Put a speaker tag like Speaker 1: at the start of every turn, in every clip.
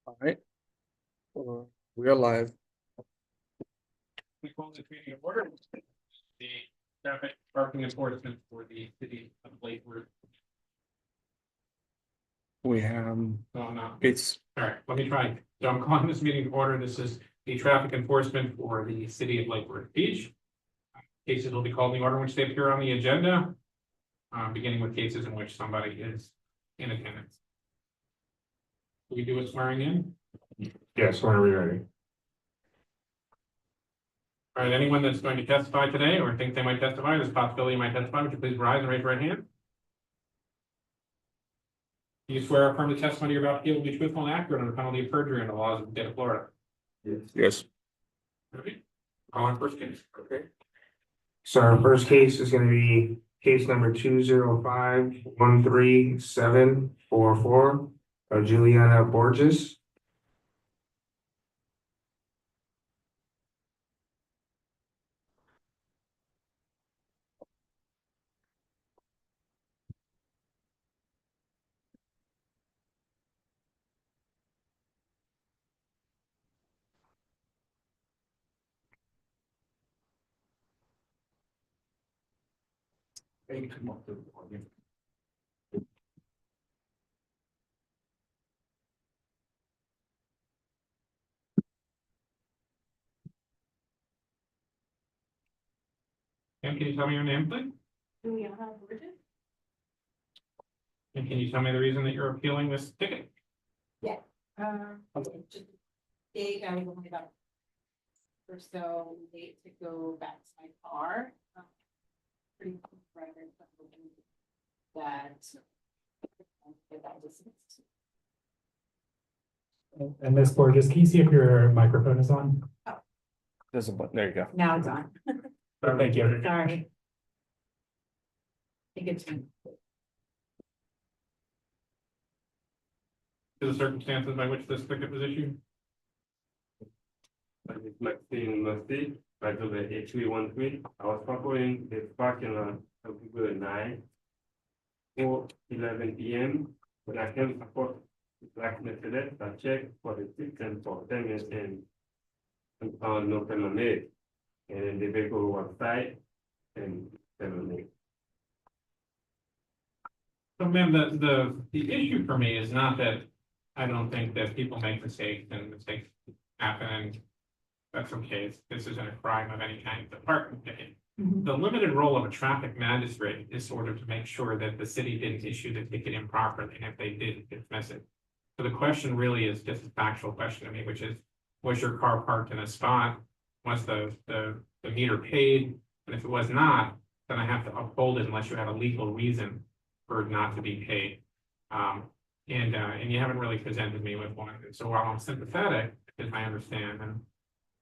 Speaker 1: All right. We are live.
Speaker 2: We call this meeting of order. The traffic parking enforcement for the city of Lakewood.
Speaker 1: We have
Speaker 2: Oh, no.
Speaker 1: it's
Speaker 2: All right, let me try. So I'm calling this meeting to order. This is the traffic enforcement for the city of Lakewood Beach. Cases will be called in the order in which they appear on the agenda, beginning with cases in which somebody is in attendance. Do we do a swearing in?
Speaker 3: Yes, when are we ready?
Speaker 2: All right, anyone that's going to testify today or think they might testify, there's a possibility you might testify, would you please rise and raise your right hand? Do you swear or affirm the testimony you're about to give will be truthful and accurate under penalty of perjury and the laws of the state of Florida?
Speaker 1: yes.
Speaker 2: Okay. Call on first case.
Speaker 3: Okay. So our first case is gonna be case number 205-13744 of Juliana Borges.
Speaker 2: And can you tell me your name, please?
Speaker 4: Juliana Borges?
Speaker 2: And can you tell me the reason that you're appealing this ticket?
Speaker 4: Just big, I was only about or so late to go back to my car. Pretty right that. Get that dismissed.
Speaker 5: And Ms. Borges, can you see if your microphone is on?
Speaker 1: There's a button. There you go.
Speaker 4: Now it's on.
Speaker 5: Thank you.
Speaker 4: Sorry. Take it to.
Speaker 2: To the circumstances by which this ticket was issued?
Speaker 6: My name is Maxine Musty, right to the H313. I was following the parking lot of Google at 9:11 p.m. When I came across the black Mercedes, I checked for the system for payments and found no payment made. And then the vehicle was tied and payment made.
Speaker 2: So ma'am, the issue for me is not that I don't think that people make mistakes and mistakes happen and that's okay. This isn't a crime of any kind, the parking ticket. The limited role of a traffic magistrate is sort of to make sure that the city didn't issue the ticket improperly, and if they did, dismiss it. So the question really is just a factual question to me, which is, was your car parked in a spot? Was the meter paid? And if it was not, then I have to uphold it unless you have a legal reason for it not to be paid. And you haven't really presented me with one. And so while I'm sympathetic, because I understand and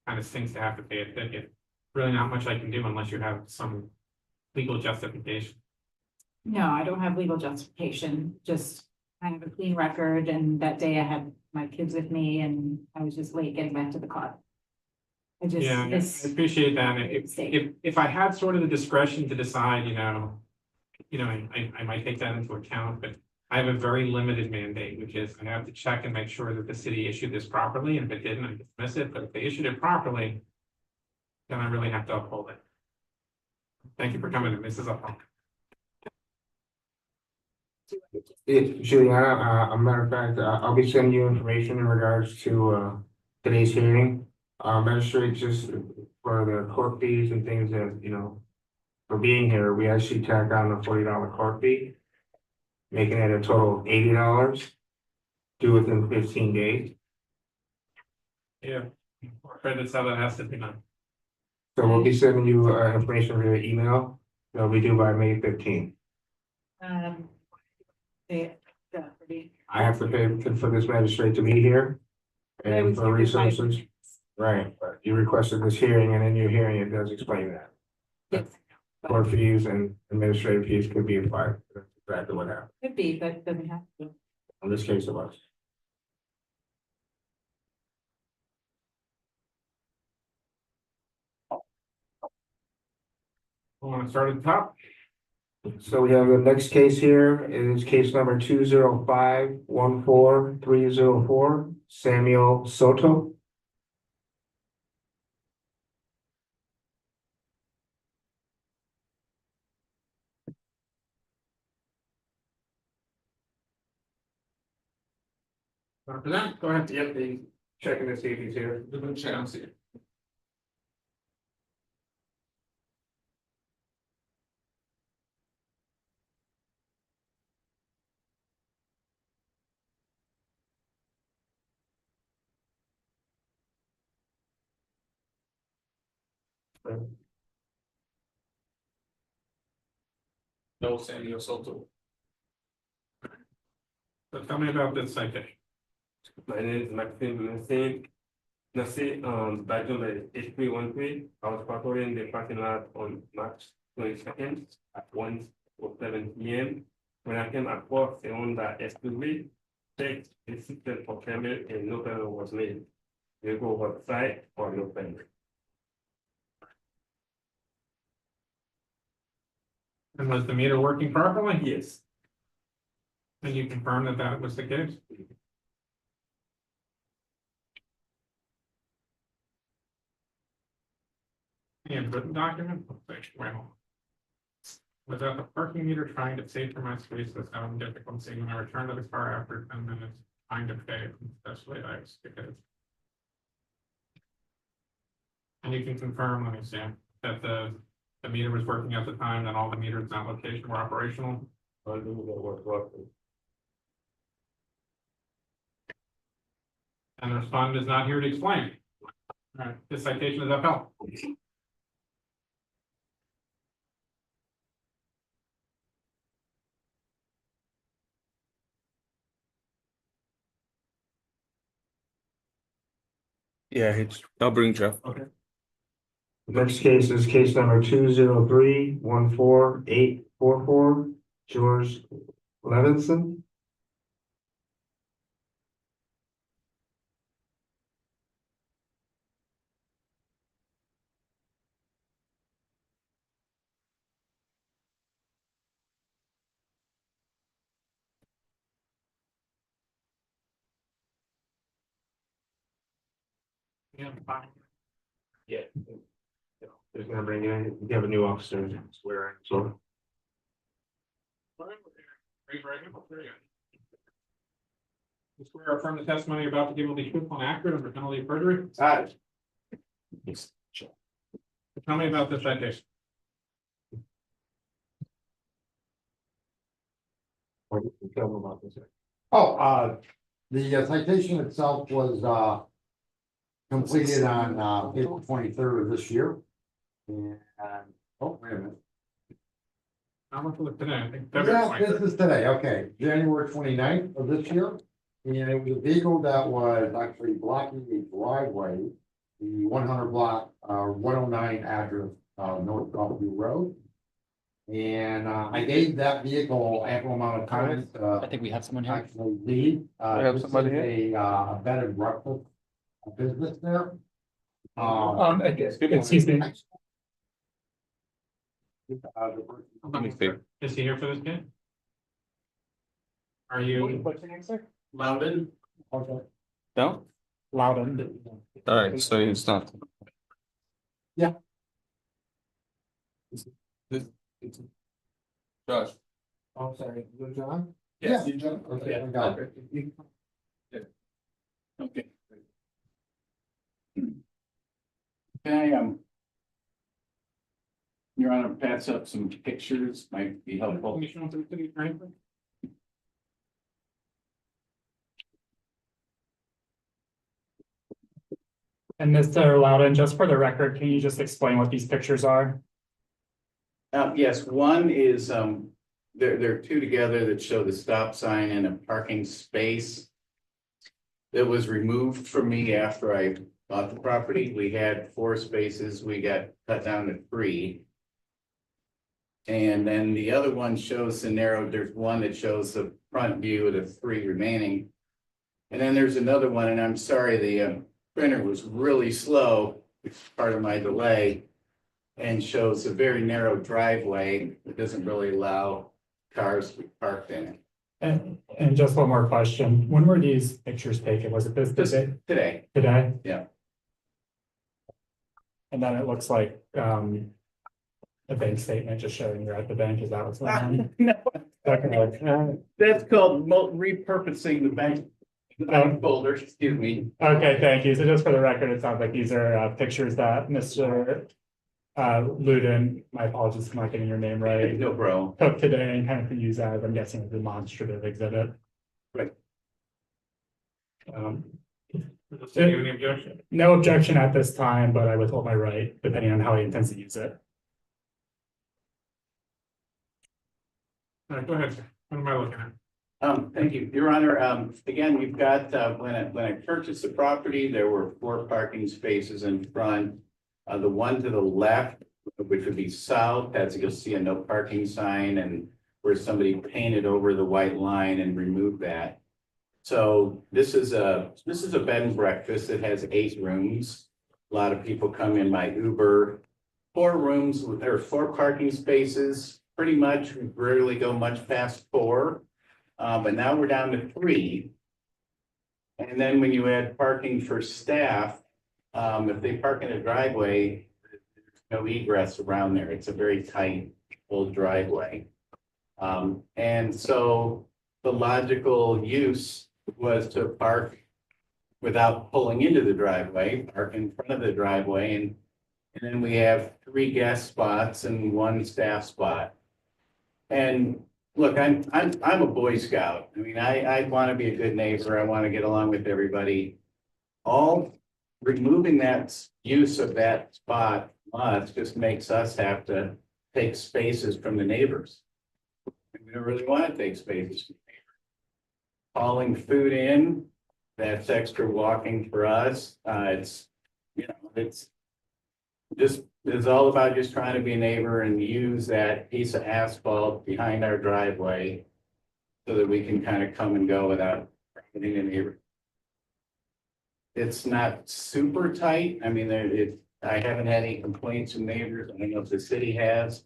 Speaker 2: kind of stinks to have to pay a ticket, really not much I can do unless you have some legal justification.
Speaker 4: No, I don't have legal justification, just I have a clean record and that day I had my kids with me and I was just late getting back to the car. I just,
Speaker 2: Yeah, I appreciate that. If I had sort of the discretion to decide, I might take that into account, but I have a very limited mandate, which is I have to check and make sure that the city issued this properly, and if it didn't, I dismiss it, but if they issued it properly, then I really have to uphold it. Thank you for coming to Mrs. Uphold.
Speaker 3: Juliana, a matter of fact, I'll be sending you information in regards to today's hearing. Magistrate, just for the court fees and things that, for being here, we actually tack on a $40 court fee, making it a total of $80, due within 15 days.
Speaker 2: Yeah, afraid that's how that has to be done.
Speaker 3: So we'll be sending you information via email. That'll be due by May 15th. I have to pay for this magistrate to be here and for resources. Right, but you requested this hearing, and in your hearing, it does explain that.
Speaker 4: Yes.
Speaker 3: Court fees and administrative fees could be applied. That's exactly what happened.
Speaker 4: Could be, but doesn't have to.
Speaker 3: In this case, it was.
Speaker 2: I want to start at the top.
Speaker 3: So we have the next case here is case number 205-14304, Samuel Soto.
Speaker 2: Represent, go ahead.
Speaker 3: Yep, he's checking to see if he's here.
Speaker 2: Check and see.
Speaker 1: No Samuel Soto.
Speaker 2: So tell me about this citation.
Speaker 6: My name is Maxime badge number H313. I was patrolling the parking lot on March 22nd at 1:07 PM. When I came across the Honda SUV, checked the system for payment and no payment was made. We go outside for no payment.
Speaker 2: And was the meter working properly?
Speaker 6: Yes.
Speaker 2: And you confirm that that was the case? And written document? Well. Was that the parking meter trying to save for my space was having difficulty when I returned to the car after 10 minutes, trying to pay, especially I was because. And you can confirm, let me see, that the meter was working at the time, that all the meters in that location were operational.
Speaker 6: I do that was working.
Speaker 2: And the respondent is not here to explain. All right, this citation is upheld.
Speaker 1: Yeah, I'll bring Jeff.
Speaker 2: Okay.
Speaker 3: Next case is case number 203-14844, George Levinson.
Speaker 2: Yeah, fine.
Speaker 3: Yeah. Just gonna bring in, we have a new officer swearing, so.
Speaker 2: Raise your right hand. There you go. You swear or affirm the testimony you're about to give will be truthful and accurate under penalty of perjury?
Speaker 1: Yes. Sure.
Speaker 2: Tell me about this citation.
Speaker 3: Tell them about this.
Speaker 7: The citation itself was, completed on, April 23rd of this year. And, oh, wait a minute.
Speaker 2: I'm looking for today, I think.
Speaker 7: Yeah,
Speaker 2: February
Speaker 7: this
Speaker 2: 23rd.
Speaker 7: is today, okay, January 29th of this year. And it was a vehicle that was actually blocking a driveway, the 100 block, 109 address, North Gulfview Road. And, I gave that vehicle ample amount of time to
Speaker 8: I think we have someone here.
Speaker 7: actually leave.
Speaker 1: have
Speaker 7: This
Speaker 1: somebody
Speaker 7: is a bed and breakfast business there.
Speaker 5: Excuse me,
Speaker 1: Let me see.
Speaker 2: Is he here for this kid? Are you?
Speaker 5: what's your name, sir?
Speaker 2: Loudon?
Speaker 7: Okay.
Speaker 1: No?
Speaker 5: Loudon.
Speaker 1: All right, so it's not.
Speaker 7: Yeah.
Speaker 1: Josh.
Speaker 7: I'm sorry, is it John?
Speaker 1: Yes.
Speaker 7: Yeah, John. Okay, I got it.
Speaker 8: Okay. Okay, Your Honor, pass up some pictures, might be helpful.
Speaker 2: Let me show them to the city attorney, please.
Speaker 5: And Mr. Loudon, just for the record, can you just explain what these pictures are?
Speaker 8: Yes, one is, there are two together that show the stop sign and a parking space that was removed from me after I bought the property. We had 4 spaces, we got cut down to 3. And then the other one shows the narrow, there's one that shows the front view of the 3 remaining. And then there's another one, and I'm sorry, the printer was really slow, which is part of my delay. and shows a very narrow driveway that doesn't really allow cars to be parked in it.
Speaker 5: And just one more question. When were these pictures taken? Was it this
Speaker 8: Just
Speaker 5: day,
Speaker 8: today,
Speaker 5: today?
Speaker 8: Yeah.
Speaker 5: And then it looks like, a bank statement just showing you're at the bank. Is that what's going on?
Speaker 8: no,
Speaker 5: Okay.
Speaker 8: that's called repurposing the bank folder, excuse me.
Speaker 5: Okay, thank you. So just for the record, it sounds like these are pictures that Mr. Luden, my apologies for not getting your name right,
Speaker 8: No, bro.
Speaker 5: took today and kind of use as, I'm guessing, a demonstrative exhibit.
Speaker 8: Right.
Speaker 2: Does the city have any objection?
Speaker 5: No objection at this time, but I withhold my right, depending on how he intends to use it.
Speaker 2: All right, go ahead, sir. What am I looking at?
Speaker 8: Thank you, Your Honor. Again, we've got, when I purchased the property, there were 4 parking spaces in front. The one to the left, which would be south, as you'll see a no parking sign, and where somebody painted over the white line and removed that. So this is a bed and breakfast. It has 8 rooms. A lot of people come in by Uber. 4 rooms, there are 4 parking spaces. Pretty much, we rarely go much past 4. But now we're down to 3. And then when you add parking for staff, if they park in a driveway, there's no egress around there. It's a very tight old driveway. And so the logical use was to park without pulling into the driveway, park in front of the driveway, and then we have 3 guest spots and 1 staff spot. And look, I'm a Boy Scout. I mean, I want to be a good neighbor. I want to get along with everybody. All removing that use of that spot just makes us have to take spaces from the neighbors. We don't really want to take spaces from the neighbors. Hauling food in, that's extra walking for us. It's all about just trying to be a neighbor and use that piece of asphalt behind our driveway so that we can kind of come and go without hitting a neighbor. It's not super tight. I mean, I haven't had any complaints from neighbors. I don't know if the city has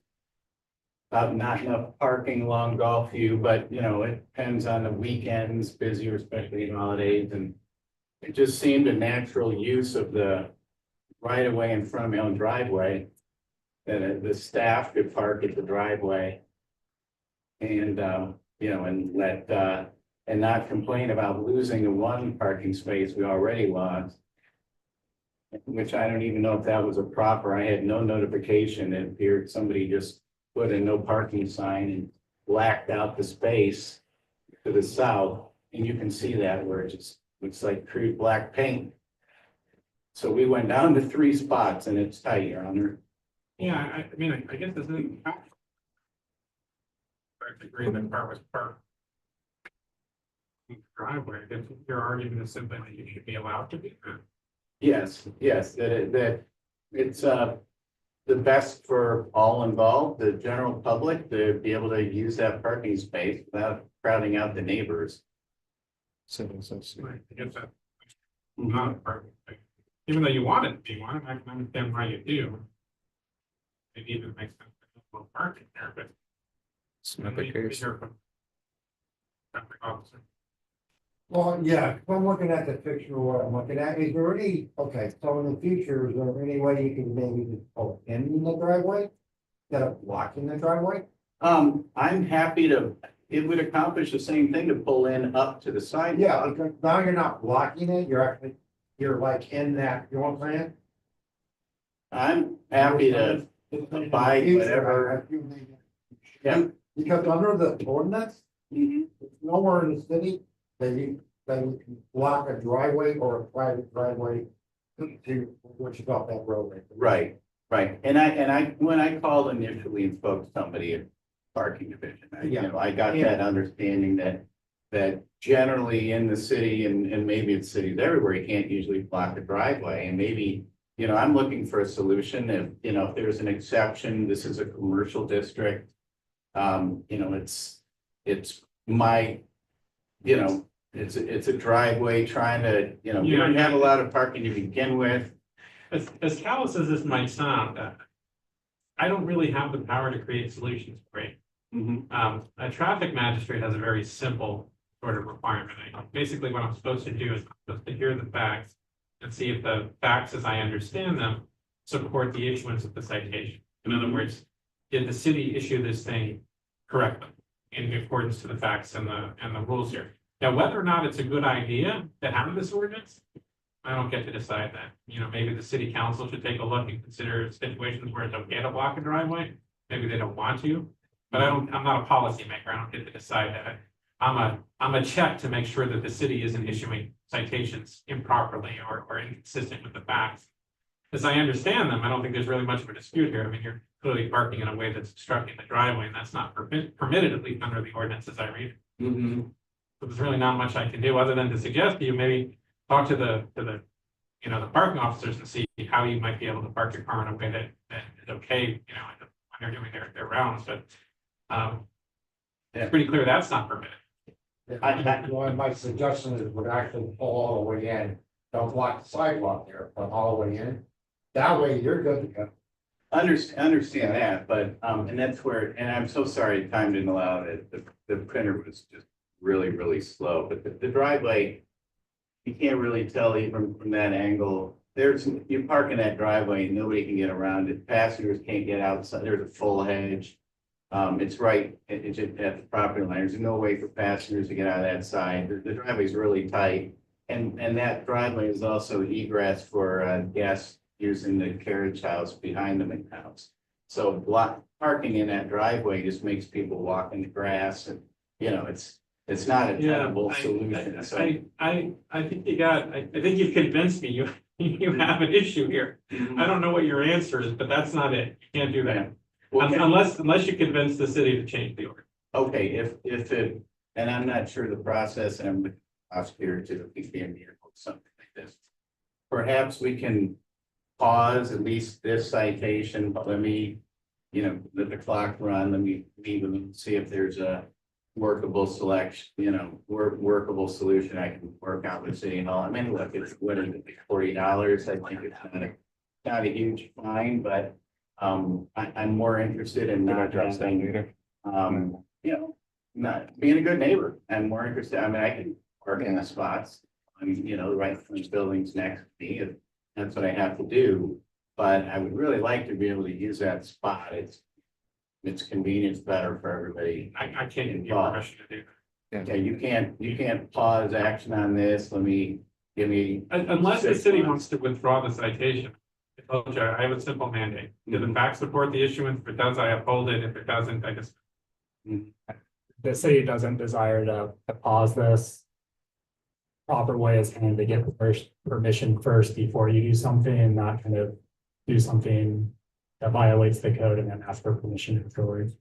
Speaker 8: about not enough parking along Gulfview, but it depends on the weekends, busier, especially in holidays. And it just seemed a natural use of the right of way in front of my own driveway, that the staff could park at the driveway and, and let, and not complain about losing the 1 parking space we already lost, which I don't even know if that was a proper, I had no notification. It appeared somebody just put a no parking sign and blacked out the space to the south. And you can see that where it just looks like crude black paint. So we went down to 3 spots and it's tight, Your Honor.
Speaker 2: Yeah, I mean, I guess this isn't. I agree that car was parked. Driveway, I guess your argument is simply that you should be allowed to be.
Speaker 8: Yes, that it's the best for all involved, the general public, to be able to use that parking space without crowding out the neighbors.
Speaker 2: I guess that. Not a parking space. Even though you want it to be one, I can understand why you do. It even makes sense to have a little parking there, but.
Speaker 1: It's not the case.
Speaker 2: Traffic officer.
Speaker 7: Well, yeah, if I'm looking at the picture, of what I'm looking at, is there any, okay, so in the future, is there any way you can maybe just pull in the driveway? Instead of blocking the driveway?
Speaker 8: I'm happy to, it would accomplish the same thing to pull in up to the side.
Speaker 7: Yeah, because now you're not blocking it, you're like in that, you know what I'm saying?
Speaker 8: I'm happy to abide whatever. Yeah.
Speaker 7: Because under the ordinance,
Speaker 8: Mhm.
Speaker 7: it's nowhere in the city that you can block a driveway or a private driveway to, which is off that road.
Speaker 8: Right. And when I called initially and spoke to somebody at parking division, I got that understanding that generally in the city and maybe it's cities everywhere, you can't usually block a driveway. And maybe, I'm looking for a solution. If there's an exception, this is a commercial district. It's my, it's a driveway trying to, we don't have a lot of parking to begin with.
Speaker 2: As callous as this might sound, I don't really have the power to create solutions for it. A traffic magistrate has a very simple sort of requirement. Basically, what I'm supposed to do is I'm supposed to hear the facts and see if the facts, as I understand them, support the issuance of the citation. In other words, did the city issue this thing correctly in accordance to the facts and the rules here? Now, whether or not it's a good idea to have this ordinance, I don't get to decide that. You know, maybe the city council should take a look and consider situations where it's okay to block a driveway. Maybe they don't want to, but I'm not a policymaker. I don't get to decide that. I'm a check to make sure that the city isn't issuing citations improperly or inconsistent with the facts. As I understand them, I don't think there's really much of a dispute here. I mean, you're clearly parking in a way that's obstructing the driveway, and that's not permitted, at least under the ordinance as I read it. So there's really not much I can do other than to suggest to you, maybe talk to the the parking officers and see how you might be able to park your car in a way that is okay, when they're doing their rounds, but it's pretty clear that's not permitted.
Speaker 7: One of my suggestions is would actually pull all the way in, don't block the sidewalk there, but all the way in. That way you're good to go.
Speaker 8: Understand that, but, and that's where, and I'm so sorry, time didn't allow it, the printer was just really slow, but the driveway, you can't really tell even from that angle. You park in that driveway and nobody can get around it, passengers can't get outside, there's a full hedge. It's right, it's at the property line, there's no way for passengers to get out of that side, the driveway's really tight. And that driveway is also egress for guests using the carriage house behind the main house. So parking in that driveway just makes people walk in the grass and, it's not a tenable solution. So
Speaker 2: I think I think you've convinced me you have an issue here. I don't know what your answer is, but that's not it. You can't do that.
Speaker 8: Well,
Speaker 2: Unless you convince the city to change the order.
Speaker 8: okay, if it, and I'm not sure the process, and I'm the prosecutor to the PPM or something like this. Perhaps we can pause at least this citation, but let me, let the clock run, let me meet with them, see if there's a workable selection, workable solution I can work out with City Hall. I mean, look, it's $40. I think it's not a huge fine, but I'm more interested in not having, not being a good neighbor. I'm more interested, I mean, I can park in the spots, right from the buildings next to me, if that's what I have to do. But I would really like to be able to use that spot. It's convenience better for everybody.
Speaker 2: I can't give you permission to do that.
Speaker 8: Okay, you can't pause action on this. Give me.
Speaker 2: Unless the
Speaker 8: 6
Speaker 2: city
Speaker 8: months.
Speaker 2: wants to withdraw the citation. I told you, I have a simple mandate. Do the facts support the issuance? If it does, I uphold it. If it doesn't, I just.
Speaker 5: The city doesn't desire to pause this. Proper way is kind of to get permission first before you do something and not kind of do something that violates the code and then ask for permission afterwards.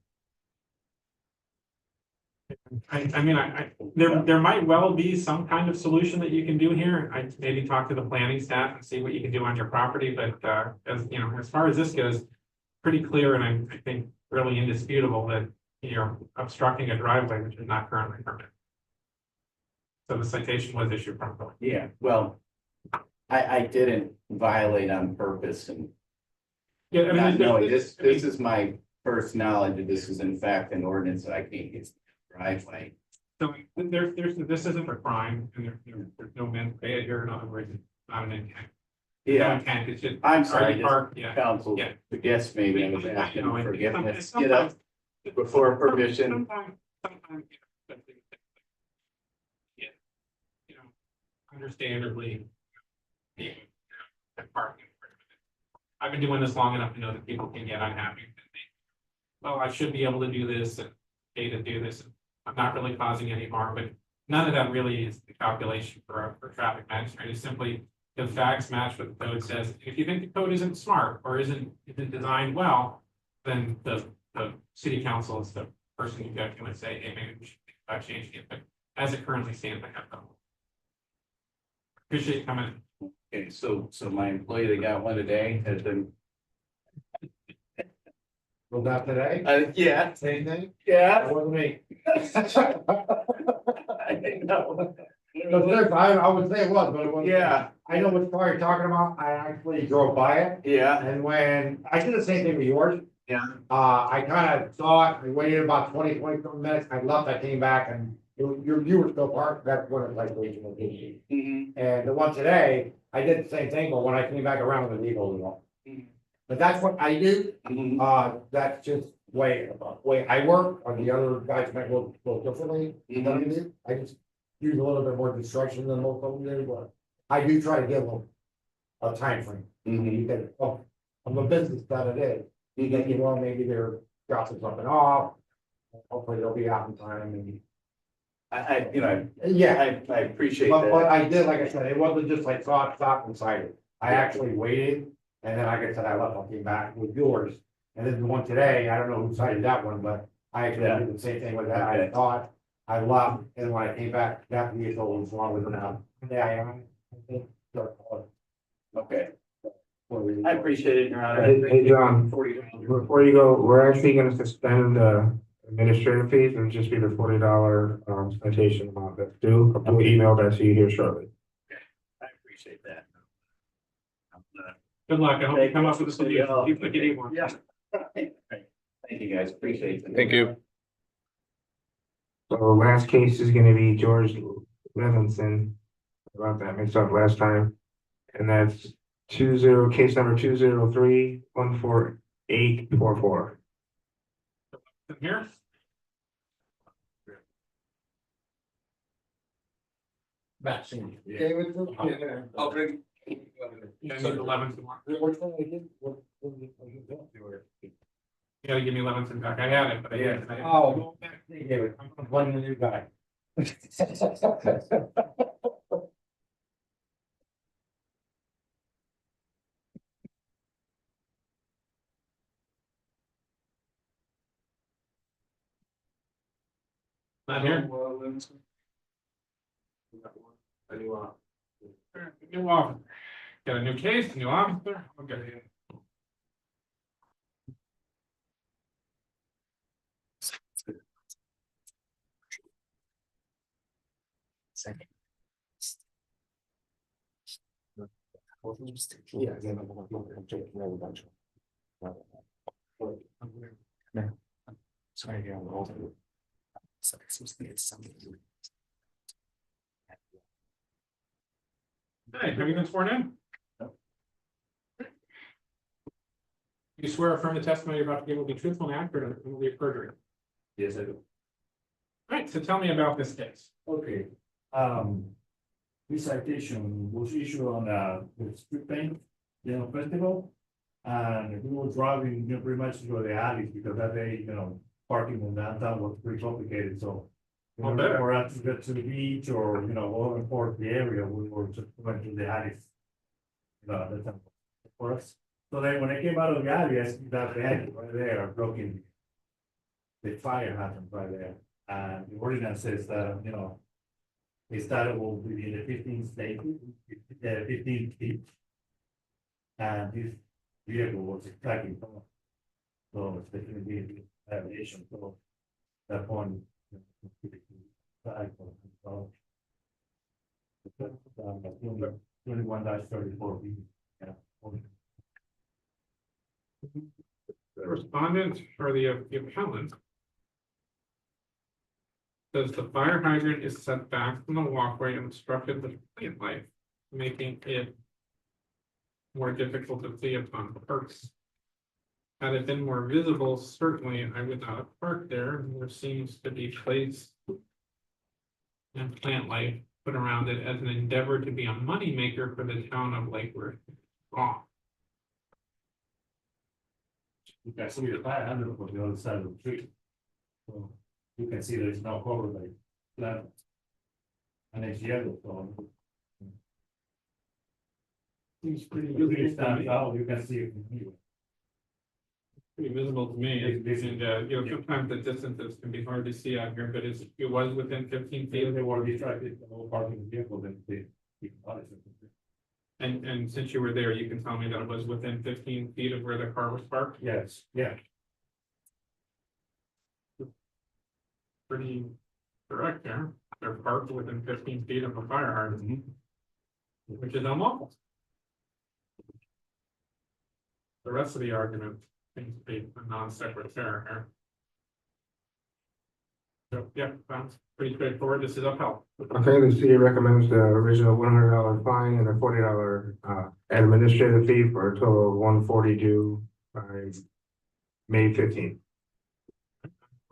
Speaker 2: There might well be some kind of solution that you can do here. I maybe talk to the planning staff and see what you can do on your property, but as far as this goes, pretty clear and I think really indisputable that you're obstructing a driveway which is not currently permitted. So the citation was issued properly.
Speaker 8: Yeah, well, I didn't violate on purpose and
Speaker 2: Yeah, I mean,
Speaker 8: this is my first knowledge that this is in fact an ordinance that I can't get driveway.
Speaker 2: So this isn't a crime and there's no men paid here. In other words, it's not an intent. No intent, it's just.
Speaker 8: I'm sorry,
Speaker 2: RV park, yeah.
Speaker 8: council,
Speaker 2: Yeah.
Speaker 8: forgives me, I was asking
Speaker 2: You know,
Speaker 8: for forgiveness,
Speaker 2: sometimes-
Speaker 8: before permission.
Speaker 2: Sometimes, understandably. Parking. I've been doing this long enough to know that people can get unhappy. Well, I should be able to do this and pay to do this. I'm not really causing any harm, but none of that really is the calculation for traffic magistrate. It's simply the facts match what the code says. If you think the code isn't smart or isn't designed well, then the city council is the person you go to and say, hey, maybe we should think about changing it. But as it currently stands, I have no. Appreciate you coming.
Speaker 8: Okay, so my employee that got one today has been.
Speaker 7: Well, not today,
Speaker 8: Yeah,
Speaker 7: same thing,
Speaker 8: yeah.
Speaker 7: that wasn't me.
Speaker 8: I know.
Speaker 7: I would say it was, but it wasn't.
Speaker 8: Yeah,
Speaker 7: I know which car you're talking about, I actually drove by it,
Speaker 8: yeah,
Speaker 7: and when, I did the same thing with yours,
Speaker 8: Yeah.
Speaker 7: I kind of saw it, I waited about 20 minutes, I left, I came back and you were still parked, that's what it's like waiting on the
Speaker 8: Mhm.
Speaker 7: And the one today, I did the same thing, but when I came back around, the vehicle was off.
Speaker 8: Mhm.
Speaker 7: But that's what I do,
Speaker 8: Mhm.
Speaker 7: that's just way I work, or the other guys might work differently. You know what I mean? I just use a little bit more discretion than most of them do, but I do try to give them a time frame.
Speaker 8: Mhm.
Speaker 7: Because, of the business that it is, you know, maybe they're dropping something off. Hopefully they'll be out in time and,
Speaker 8: You know,
Speaker 7: yeah,
Speaker 8: I appreciate
Speaker 7: but
Speaker 8: that.
Speaker 7: I did, like I said, it wasn't just like stop inside it. I actually waited, and then like I said, I left, I came back with yours. And then the one today, I don't know who cited that one, but I actually did the same thing with that, I
Speaker 8: Okay.
Speaker 7: thought, I left, and when I came back, that vehicle was wrong with it now. Yeah, I think.
Speaker 8: Okay, I appreciate it, Your Honor.
Speaker 3: Hey, John,
Speaker 8: $40.
Speaker 3: before you go, we're actually gonna suspend the administrative fees and just be the $40 citation amount that's due. I'll email that to you here shortly.
Speaker 8: I appreciate that.
Speaker 2: Good luck. I hope you come up with a solution.
Speaker 8: Yeah.
Speaker 2: Keep looking at one.
Speaker 8: Yeah. Thank you, guys. Appreciate it.
Speaker 1: Thank you.
Speaker 3: So last case is gonna be George Levinson. About that mixed up last time. And that's case number 203-14844.
Speaker 2: Here,
Speaker 7: Vaccine.
Speaker 1: I'll bring.
Speaker 2: I need 11 tomorrow. You gotta give me 11 back. I had it, but I didn't.
Speaker 7: Oh, David, I'm blaming the new guy.
Speaker 2: Not here. New officer. Got a new case, new officer. Okay.
Speaker 7: Yeah, then I'm taking over bunch. Sorry, yeah, I'm old. So it seems to me it's something.
Speaker 2: Hey, have you been sworn in? You swear affirm the testimony you're about to give will be truthful and accurate and will be perjury.
Speaker 6: Yes, I do.
Speaker 2: All right, so tell me about this case.
Speaker 9: Okay, this citation was issued on the street paint, festival. And we were driving, pretty much through the alleys because that day, parking in downtown was pretty complicated, so. In
Speaker 2: I'll
Speaker 9: order
Speaker 2: bet.
Speaker 9: for us to get to the beach or, going towards the area, we were just going to the alleys. At the time for us. So then when I came out of the alley, I see that they had right there, broken. The fire happened right there, and the ordinance says that, they started will be the 15 state, 15 feet. And this vehicle was tracking from. So it's definitely a violation, so that one. 21-34. Yeah.
Speaker 2: The respondent or the appellant says the fire hydrant is set back from the walkway and obstructed the plant life, making it more difficult to see upon perks. Had it been more visible, certainly I would not have parked there. There seems to be place and plant life put around it as an endeavor to be a moneymaker for the town of Lake Worth. Wrong.
Speaker 9: You can see the fire hydrant on the other side of the street. So you can see there's no cover like that. And it's yellow, so.
Speaker 2: Seems pretty
Speaker 9: If it
Speaker 2: visible to
Speaker 9: stands
Speaker 2: me.
Speaker 9: out, you can see it from here.
Speaker 2: Pretty visible to me, and,
Speaker 9: It's
Speaker 2: sometimes the distances can be hard to see out here, but it was within 15 feet.
Speaker 9: They were distracted, parking the vehicle, then they.
Speaker 2: And since you were there, you can tell me that it was within 15 feet of where the car was parked.
Speaker 9: Yes, yeah.
Speaker 2: Pretty correct there. They're parked within 15 feet of a fire hydrant, which is unlawful. The rest of the argument seems to be a non sequitur here. So, yeah, sounds pretty straightforward. This is upheld.
Speaker 3: Okay, the city recommends the original $100 fine and a $40 administrative fee for a total of $140 due by May 15th.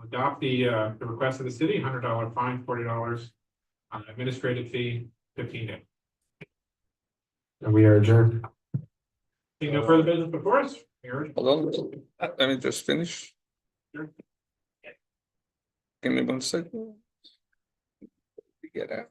Speaker 2: Adopt the request of the city, $100 fine, $40 administrative fee, 15 days.
Speaker 3: And we are adjourned.
Speaker 2: Seeing no further business before us, here.
Speaker 1: Hold on, let me just finish.
Speaker 2: Sure.
Speaker 1: Give me 1 second. Get out.